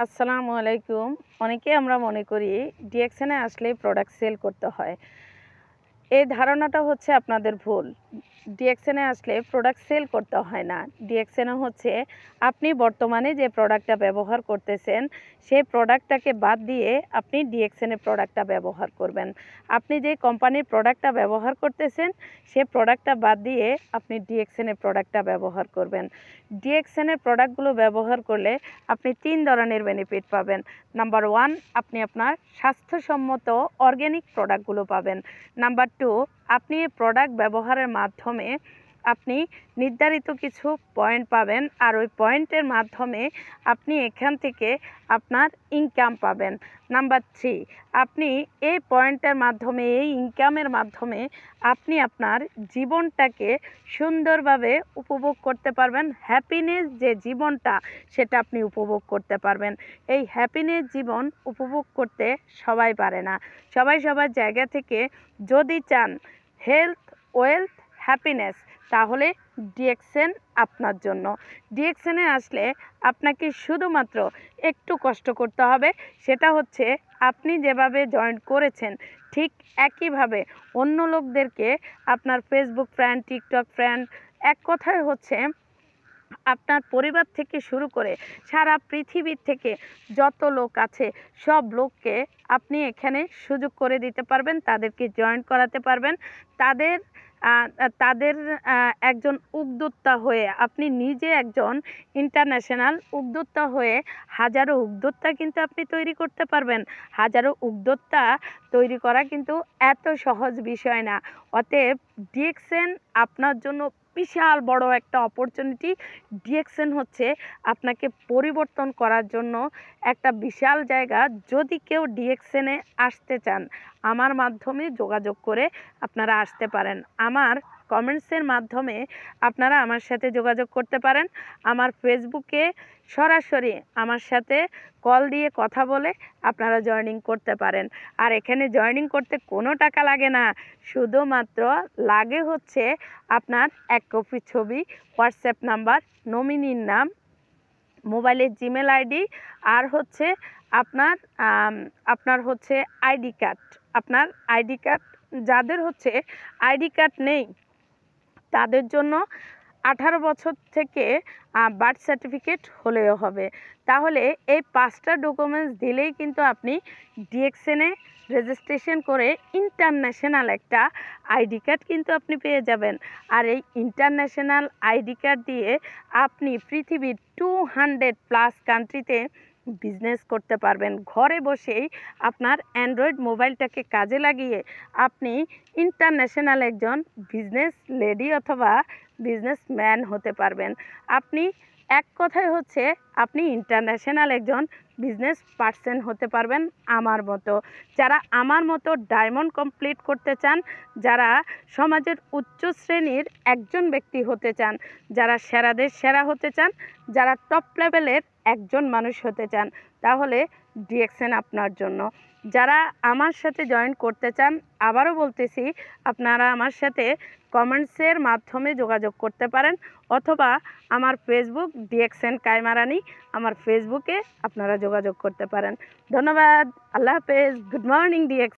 আসসালামু আলাইকুম। অনেকেই আমরা মনে করি ডিএকশনে আসলেই প্রোডাক্ট সেল করতে হয়। এই ধারণাটা হচ্ছে আপনাদের ভুল। ডিএকশনে আসলে প্রোডাক্ট সেল করতে হয় না। ডিএকশনে হচ্ছে আপনি বর্তমানে যে প্রোডাক্টটা ব্যবহার করতেছেন, সেই প্রোডাক্টটাকে বাদ দিয়ে আপনি ডিএকশনে প্রোডাক্টটা ব্যবহার করবেন। আপনি যে কোম্পানির প্রোডাক্টটা ব্যবহার করতেছেন, সে প্রোডাক্টটা বাদ দিয়ে আপনি ডিএকশনের প্রোডাক্টটা ব্যবহার করবেন। ডিএকশনের প্রোডাক্টগুলো ব্যবহার করলে আপনি ৩ ধরনের বেনিফিট পাবেন। নাম্বার 1, আপনি আপনার স্বাস্থ্যসম্মত অর্গানিক প্রোডাক্টগুলো পাবেন। নাম্বার 2, আপনি এই প্রোডাক্ট ব্যবহারের মাধ্যমে আপনি নির্ধারিত কিছু পয়েন্ট পাবেন, আর ওই পয়েন্টের মাধ্যমে আপনি এখান থেকে আপনার ইনকাম পাবেন। নাম্বার 3, আপনি এই পয়েন্টের মাধ্যমে, এই ইনকামের মাধ্যমে আপনি আপনার জীবনটাকে সুন্দরভাবে উপভোগ করতে পারবেন। হ্যাপিনেস যে জীবনটা, সেটা আপনি উপভোগ করতে পারবেন। এই হ্যাপিনেস জীবন উপভোগ করতে সবাই পারে না। সবাই সবার জায়গা থেকে যদি চান হেলথ, ওয়েলথ, হ্যাপিনেস, তাহলে ডিএকশন আপনার জন্য। ডিএকশনে আসলে আপনাকে শুধুমাত্র একটু কষ্ট করতে হবে। সেটা হচ্ছে আপনি যেভাবে জয়েন করেছেন ঠিক একইভাবে অন্য লোকদেরকে, আপনার ফেসবুক ফ্রেন্ড, টিকটক ফ্রেন্ড, এক কথায় হচ্ছে আপনার পরিবার থেকে শুরু করে সারা পৃথিবীর থেকে যত লোক আছে সব লোককে আপনি এখানে সুযোগ করে দিতে পারবেন, তাদেরকে জয়েন করাতে পারবেন। তাদের তাদের একজন উদ্যোক্তা হয়ে আপনি নিজে একজন ইন্টারন্যাশনাল উদ্যোক্তা হয়ে হাজারো উদ্যোক্তা কিন্তু আপনি তৈরি করতে পারবেন। হাজারো উদ্যোক্তা তৈরি করা কিন্তু এত সহজ বিষয় না। অতএব ডিএকশন আপনার জন্য বিশাল বড় একটা অপরচুনিটি। ডিএকশন হচ্ছে আপনাকে পরিবর্তন করার জন্য একটা বিশাল জায়গা। যদি কেউ ডিএকশনে আসতে চান, আমার মাধ্যমে যোগাযোগ করে আপনারা আসতে পারেন। আমার কমেন্টসের মাধ্যমে আপনারা আমার সাথে যোগাযোগ করতে পারেন। আমার ফেসবুকে সরাসরি আমার সাথে কল দিয়ে কথা বলে আপনারা জয়েনিং করতে পারেন। আর এখানে জয়েনিং করতে কোনো টাকা লাগে না, শুধুমাত্র লাগে হচ্ছে আপনার 1 কপি ছবি, হোয়াটসঅ্যাপ নাম্বার, নমিনির নাম, মোবাইলের জিমেল আইডি, আর হচ্ছে আপনার আপনার হচ্ছে আইডি কার্ড। আপনার আইডি কার্ড, যাদের হচ্ছে আইডি কার্ড নেই তাদের জন্য 18 বছর থেকে বার্থ সার্টিফিকেট হলেও হবে। তাহলে এই 5টা ডকুমেন্টস দিলেই কিন্তু আপনি ডিএকশনে রেজিস্ট্রেশন করে ইন্টারন্যাশনাল একটা আইডি কার্ড কিন্তু আপনি পেয়ে যাবেন। আর এই ইন্টারন্যাশনাল আইডি কার্ড দিয়ে আপনি পৃথিবীর 200+ কান্ট্রিতে বিজনেস করতে পারবেন। ঘরে বসেই আপনার অ্যান্ড্রয়েড মোবাইলটাকে কাজে লাগিয়ে আপনি ইন্টারন্যাশনাল একজন বিজনেস লেডি অথবা বিজনেসম্যান হতে পারবেন। আপনি এক কথায় হচ্ছে আপনি ইন্টারন্যাশনাল একজন বিজনেস পার্সন হতে পারবেন আমার মতো। যারা আমার মতো ডায়মন্ড কমপ্লিট করতে চান, যারা সমাজের উচ্চ শ্রেণীর একজন ব্যক্তি হতে চান, যারা সেরাদের সেরা হতে চান, যারা টপ লেভেলের একজন মানুষ হতে চান, তাহলে ডিএকশন আপনার জন্য। যারা আমার সাথে জয়েন করতে চান, আবারও বলতেছি, আপনারা আমার সাথে কমেন্টসের মাধ্যমে যোগাযোগ করতে পারেন, অথবা আমার ফেসবুক ডিএকশন কায়মা রানী, আমার ফেসবুকে আপনারা যোগাযোগ করতে পারেন। ধন্যবাদ। আল্লাহ হাফেজ। Good morning ডিএকশন।